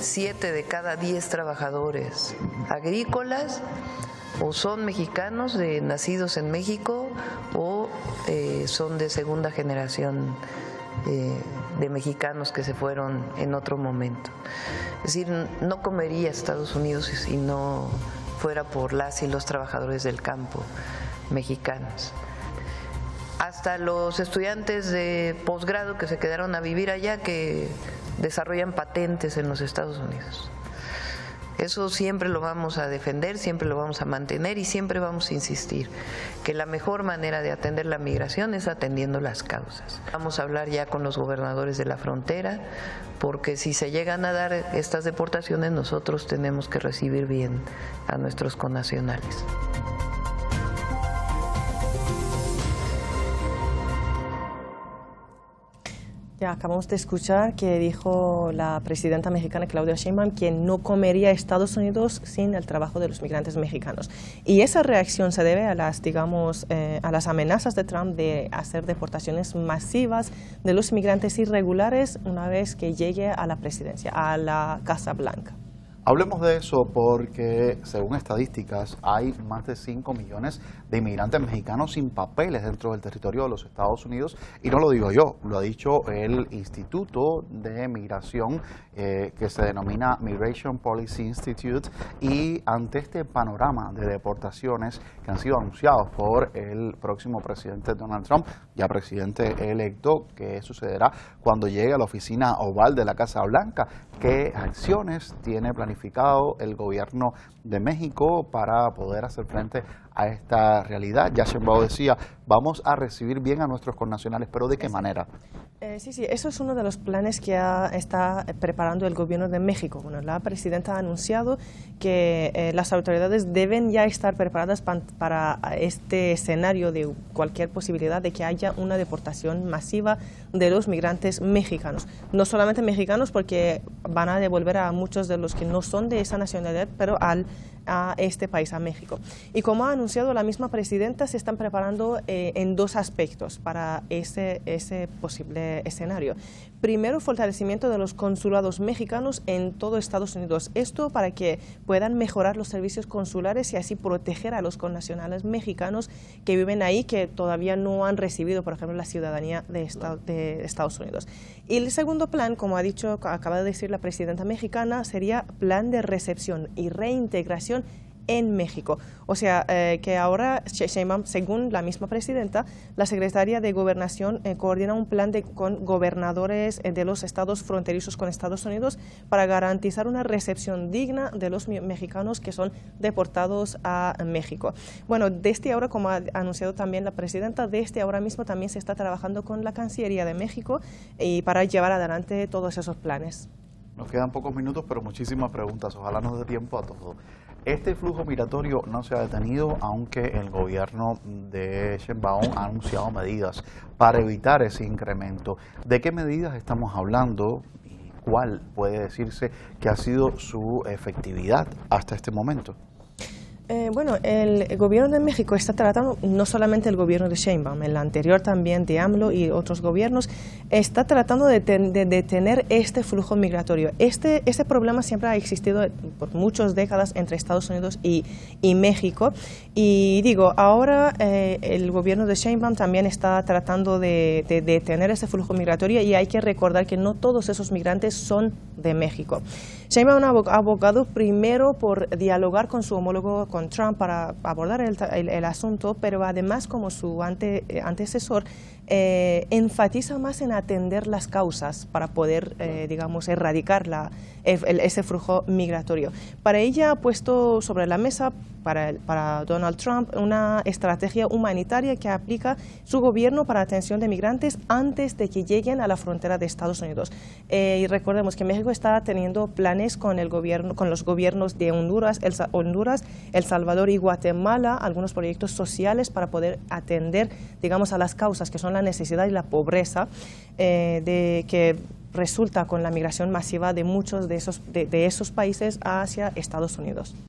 7 de cada 10 trabajadores agrícolas o son mexicanos nacidos en México o son de segunda generación de mexicanos que se fueron en otro momento. Es decir, no comería Estados Unidos si no fuera por las y los trabajadores del campo mexicanos. Hasta los estudiantes de posgrado que se quedaron a vivir allá, que desarrollan patentes en los Estados Unidos. Eso siempre lo vamos a defender, siempre lo vamos a mantener y siempre vamos a insistir que la mejor manera de atender la migración es atendiendo las causas. Vamos a hablar ya con los gobernadores de la frontera, porque si se llegan a dar estas deportaciones, nosotros tenemos que recibir bien a nuestros connacionales. Ya acabamos de escuchar que dijo la presidenta mexicana Claudia Sheinbaum que no comería Estados Unidos sin el trabajo de los migrantes mexicanos. Y esa reacción se debe a las, digamos, a las amenazas de Trump de hacer deportaciones masivas de los migrantes irregulares una vez que llegue a la presidencia, a la Casa Blanca. Hablemos de eso porque, según estadísticas, hay más de 5 millones de inmigrantes mexicanos sin papeles dentro del territorio de los Estados Unidos. Y no lo digo yo, lo ha dicho el Instituto de Migración que se denomina Migration Policy Institute. Y ante este panorama de deportaciones que han sido anunciados por el próximo presidente Donald Trump, ya presidente electo, ¿qué sucederá cuando llegue a la oficina oval de la Casa Blanca? ¿Qué acciones tiene planificado el gobierno de México para poder hacer frente a esta realidad? Ya Sheinbaum decía, vamos a recibir bien a nuestros connacionales, pero ¿de qué manera? Sí, eso es uno de los planes que está preparando el gobierno de México. Bueno, la presidenta ha anunciado que las autoridades deben ya estar preparadas para este escenario de cualquier posibilidad de que haya una deportación masiva de los migrantes mexicanos. No solamente mexicanos, porque van a devolver a muchos de los que no son de esa nacionalidad, pero a este país, a México. Y como ha anunciado la misma presidenta, se están preparando en dos aspectos para ese posible escenario. Primero, fortalecimiento de los consulados mexicanos en todo Estados Unidos. Esto para que puedan mejorar los servicios consulares y así proteger a los connacionales mexicanos que viven ahí, que todavía no han recibido, por ejemplo, la ciudadanía de Estados Unidos. Y el segundo plan, como acaba de decir la presidenta mexicana, sería plan de recepción y reintegración en México. O sea, que ahora Sheinbaum, según la misma presidenta, la secretaria de Gobernación coordina un plan con gobernadores de los estados fronterizos con Estados Unidos para garantizar una recepción digna de los mexicanos que son deportados a México. Bueno, desde ahora, como ha anunciado también la presidenta, desde ahora mismo también se está trabajando con la Cancillería de México para llevar adelante todos esos planes. Nos quedan pocos minutos, pero muchísimas preguntas. Ojalá nos dé tiempo a todo. Este flujo migratorio no se ha detenido, aunque el gobierno de Sheinbaum ha anunciado medidas para evitar ese incremento. ¿De qué medidas estamos hablando y cuál puede decirse que ha sido su efectividad hasta este momento? Bueno, el gobierno de México está tratando, no solamente el gobierno de Sheinbaum, el anterior también de AMLO y otros gobiernos, está tratando de detener este flujo migratorio. Este problema siempre ha existido por muchas décadas entre Estados Unidos y México. Y digo, ahora el gobierno de Sheinbaum también está tratando de detener ese flujo migratorio y hay que recordar que no todos esos migrantes son de México. Sheinbaum ha abogado primero por dialogar con su homólogo, con Trump, para abordar el asunto, pero además, como su antecesor, enfatiza más en atender las causas para poder, digamos, erradicar ese flujo migratorio. Para ella ha puesto sobre la mesa para Donald Trump una estrategia humanitaria que aplica su gobierno para atención de migrantes antes de que lleguen a la frontera de Estados Unidos. Y recordemos que México está teniendo planes con los gobiernos de Honduras, El Salvador y Guatemala, algunos proyectos sociales para poder atender, digamos, a las causas que son la necesidad y la pobreza que resulta con la migración masiva de muchos de esos países hacia Estados Unidos.